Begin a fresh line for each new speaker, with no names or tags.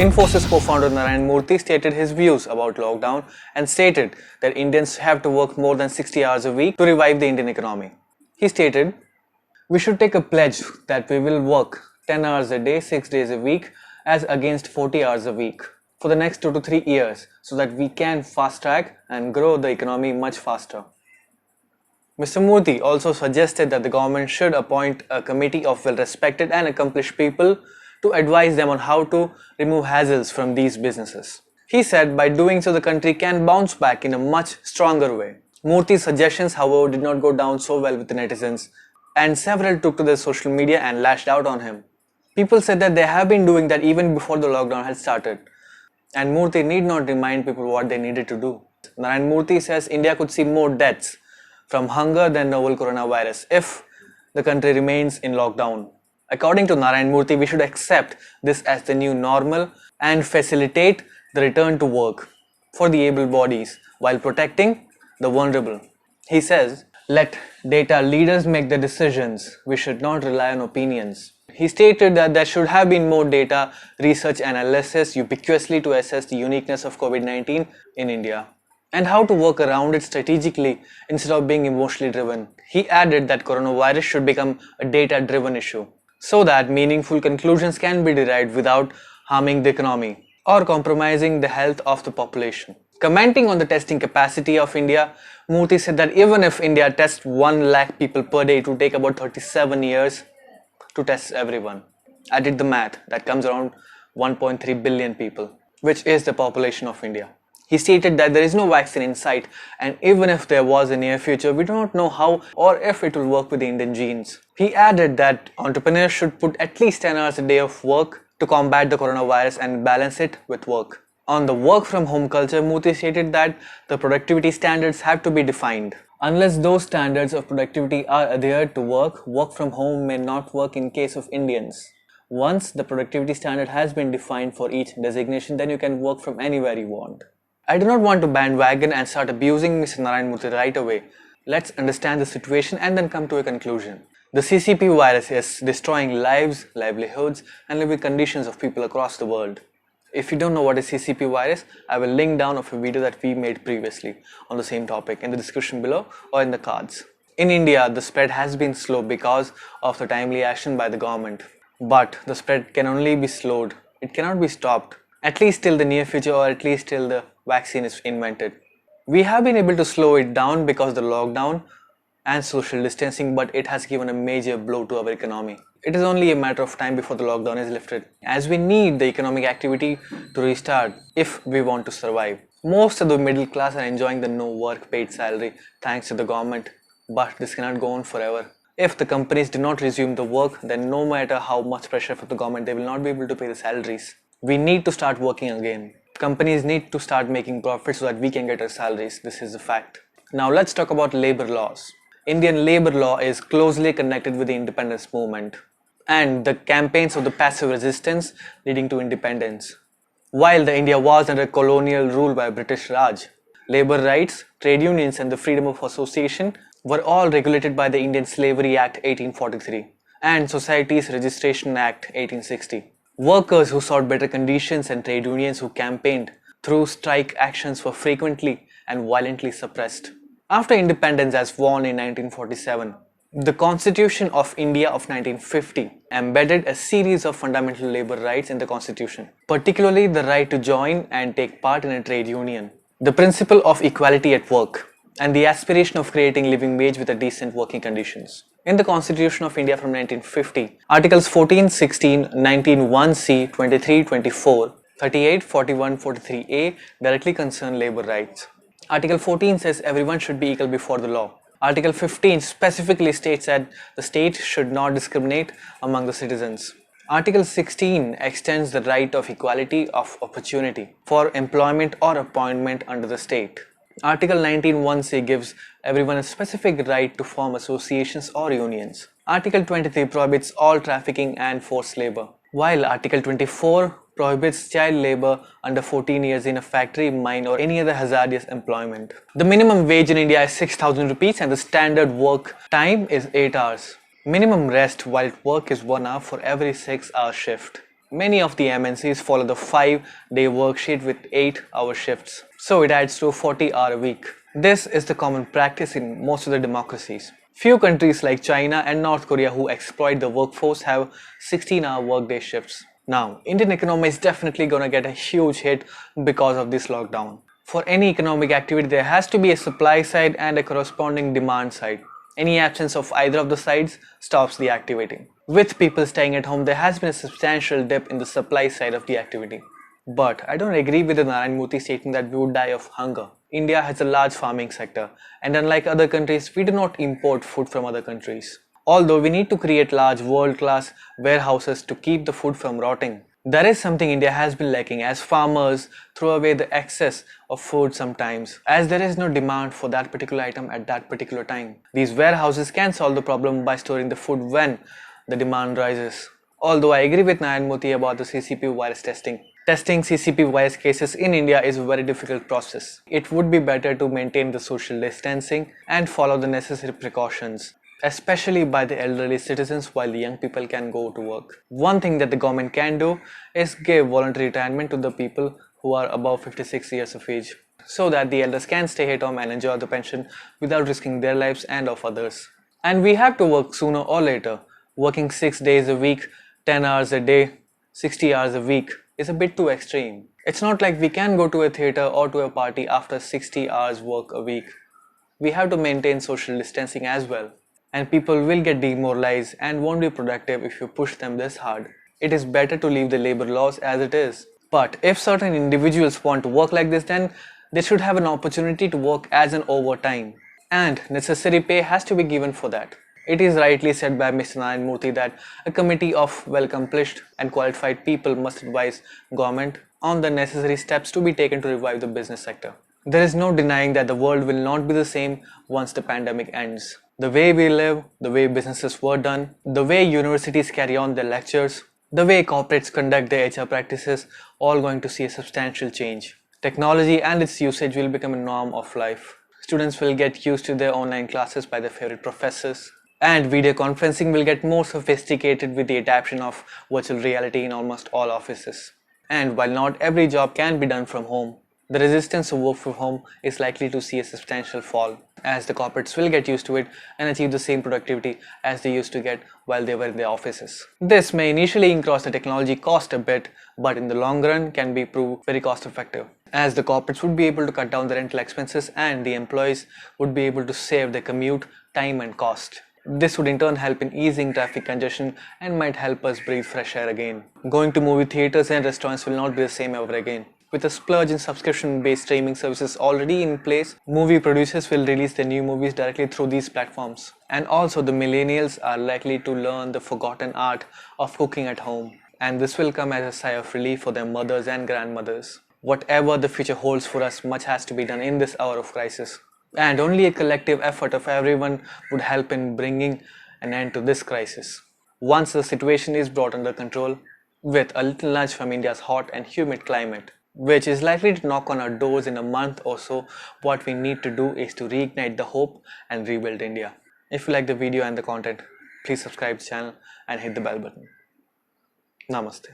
Infosys co-founder Narayan Murthy stated his views about lockdown and stated that Indians have to work more than 60 hours a week to revive the Indian economy. He stated, "We should take a pledge that we will work 10 hours a day, 6 days a week as against 40 hours a week for the next 2 to 3 years so that we can fast track and grow the economy much faster." Mr. Murthy also suggested that the government should appoint a committee of well-respected and accomplished people to advise them on how to remove hassles from these businesses. He said by doing so the country can bounce back in a much stronger way. Murthy's suggestions, however, did not go down so well with the netizens, and several took to their social media and lashed out on him. People said that they have been doing that even before the lockdown had started, and Murthy need not remind people what they needed to do. Narayan Murthy says India could see more deaths from hunger than novel coronavirus if the country remains in lockdown. According to Narayan Murthy, we should accept this as the new normal and facilitate the return to work for the able bodies while protecting the vulnerable. He says, "Let data leaders make the decisions. We should not rely on opinions." He stated that there should have been more data, research and analysis ubiquitously to assess the uniqueness of COVID-19 in India and how to work around it strategically instead of being emotionally driven. He added that coronavirus should become a data-driven issue so that meaningful conclusions can be derived without harming the economy or compromising the health of the population. Commenting on the testing capacity of India, Murthy said that even if India tests 1 lakh people per day, it would take about 37 years to test everyone. I did the math, that comes around 1.3 billion people, which is the population of India. He stated that there is no vaccine in sight, and even if there was in near future, we do not know how or if it will work with the Indian genes. He added that entrepreneurs should put at least 10 hours a day of work to combat the coronavirus and balance it with work. On the work from home culture, Murthy stated that the productivity standards have to be defined. Unless those standards of productivity are adhered to work from home may not work in case of Indians. Once the productivity standard has been defined for each designation, then you can work from anywhere you want. I do not want to bandwagon and start abusing Mr. Narayan Murthy right away. Let's understand the situation and then come to a conclusion. The CCP virus is destroying lives, livelihoods and living conditions of people across the world. If you don't know what is CCP virus, I will link down of a video that we made previously on the same topic in the description below or in the cards. In India, the spread has been slow because of the timely action by the government. But the spread can only be slowed. It cannot be stopped, at least till the near future or at least till the vaccine is invented. We have been able to slow it down because of the lockdown and social distancing, but it has given a major blow to our economy. It is only a matter of time before the lockdown is lifted, as we need the economic activity to restart if we want to survive. Most of the middle class are enjoying the no work paid salary thanks to the government, but this cannot go on forever. If the companies do not resume the work, then no matter how much pressure from the government, they will not be able to pay the salaries. We need to start working again. Companies need to start making profits so that we can get our salaries. This is a fact. Now let's talk about labor laws. Indian labor law is closely connected with the independence movement and the campaigns of the passive resistance leading to independence. While the India was under colonial rule by British Raj, labor rights, trade unions and the freedom of association were all regulated by the Indian Slavery Act 1843 and Societies Registration Act 1860. Workers who sought better conditions and trade unions who campaigned through strike actions were frequently and violently suppressed. After independence as won in 1947, the Constitution of India of 1950 embedded a series of fundamental labor rights in the Constitution, particularly the right to join and take part in a trade union, the principle of equality at work, and the aspiration of creating living wage with a decent working conditions. In the Constitution of India from 1950, Articles 14, 16, 19, 1C, 23, 24, 38, 41, 43A directly concern labor rights. Article 14 says everyone should be equal before the law. Article 15 specifically states that the state should not discriminate among the citizens. Article 16 extends the right of equality of opportunity for employment or appointment under the state. Article 19(1)(c) gives everyone a specific right to form associations or unions. Article 23 prohibits all trafficking and forced labor, while Article 24 prohibits child labor under 14 years in a factory, mine or any other hazardous employment. The minimum wage in India is 6,000 rupees and the standard work time is 8 hours. Minimum rest while at work is 1 hour for every 6-hour shift. Many of the MNCs follow the 5-day worksheet with 8-hour shifts, so it adds to a 40-hour week. This is the common practice in most of the democracies. Few countries like China and North Korea who exploit the workforce have 16-hour workday shifts. Now, Indian economy is definitely gonna get a huge hit because of this lockdown. For any economic activity, there has to be a supply side and a corresponding demand side. Any absence of either of the sides stops the activity. With people staying at home, there has been a substantial dip in the supply side of the activity. But I don't agree with the Narayan Murthy statement that we would die of hunger. India has a large farming sector, and unlike other countries, we do not import food from other countries. Although we need to create large world-class warehouses to keep the food from rotting. That is something India has been lacking, as farmers throw away the excess of food sometimes, as there is no demand for that particular item at that particular time. These warehouses can solve the problem by storing the food when the demand rises. Although I agree with Narayan Murthy about the CCP virus testing. Testing CCP virus cases in India is a very difficult process. It would be better to maintain the social distancing and follow the necessary precautions, especially by the elderly citizens, while the young people can go to work. One thing that the government can do is give voluntary retirement to the people who are above 56 years of age, so that the elders can stay at home and enjoy the pension without risking their lives and of others. And we have to work sooner or later. Working 6 days a week, 10 hours a day, 60 hours a week is a bit too extreme. It's not like we can go to a theatre or to a party after 60 hours work a week. We have to maintain social distancing as well. And people will get demoralized and won't be productive if you push them this hard. It is better to leave the labor laws as it is. But if certain individuals want to work like this, then they should have an opportunity to work as an overtime. And necessary pay has to be given for that. It is rightly said by Mr. Narayan Murthy that a committee of well-accomplished and qualified people must advise government on the necessary steps to be taken to revive the business sector. There is no denying that the world will not be the same once the pandemic ends. The way we live, the way businesses were done, the way universities carry on their lectures, the way corporates conduct their HR practices, all going to see a substantial change. Technology and its usage will become a norm of life. Students will get used to their online classes by their favorite professors. And video conferencing will get more sophisticated with the adoption of virtual reality in almost all offices. And while not every job can be done from home, the resistance to work from home is likely to see a substantial fall, as the corporates will get used to it and achieve the same productivity as they used to get while they were in their offices. This may initially increase the technology cost a bit, but in the long run can be proved very cost effective, as the corporates would be able to cut down the rental expenses and the employees would be able to save their commute time and cost. This would in turn help in easing traffic congestion and might help us breathe fresh air again. Going to movie theaters and restaurants will not be the same ever again. With a splurge in subscription-based streaming services already in place, movie producers will release their new movies directly through these platforms. And also the millennials are likely to learn the forgotten art of cooking at home. And this will come as a sigh of relief for their mothers and grandmothers. Whatever the future holds for us, much has to be done in this hour of crisis. And only a collective effort of everyone would help in bringing an end to this crisis. Once the situation is brought under control, with a little nudge from India's hot and humid climate, which is likely to knock on our doors in a month or so, what we need to do is to reignite the hope and rebuild India. If you like the video and the content, please subscribe to the channel and hit the bell button. Namaste.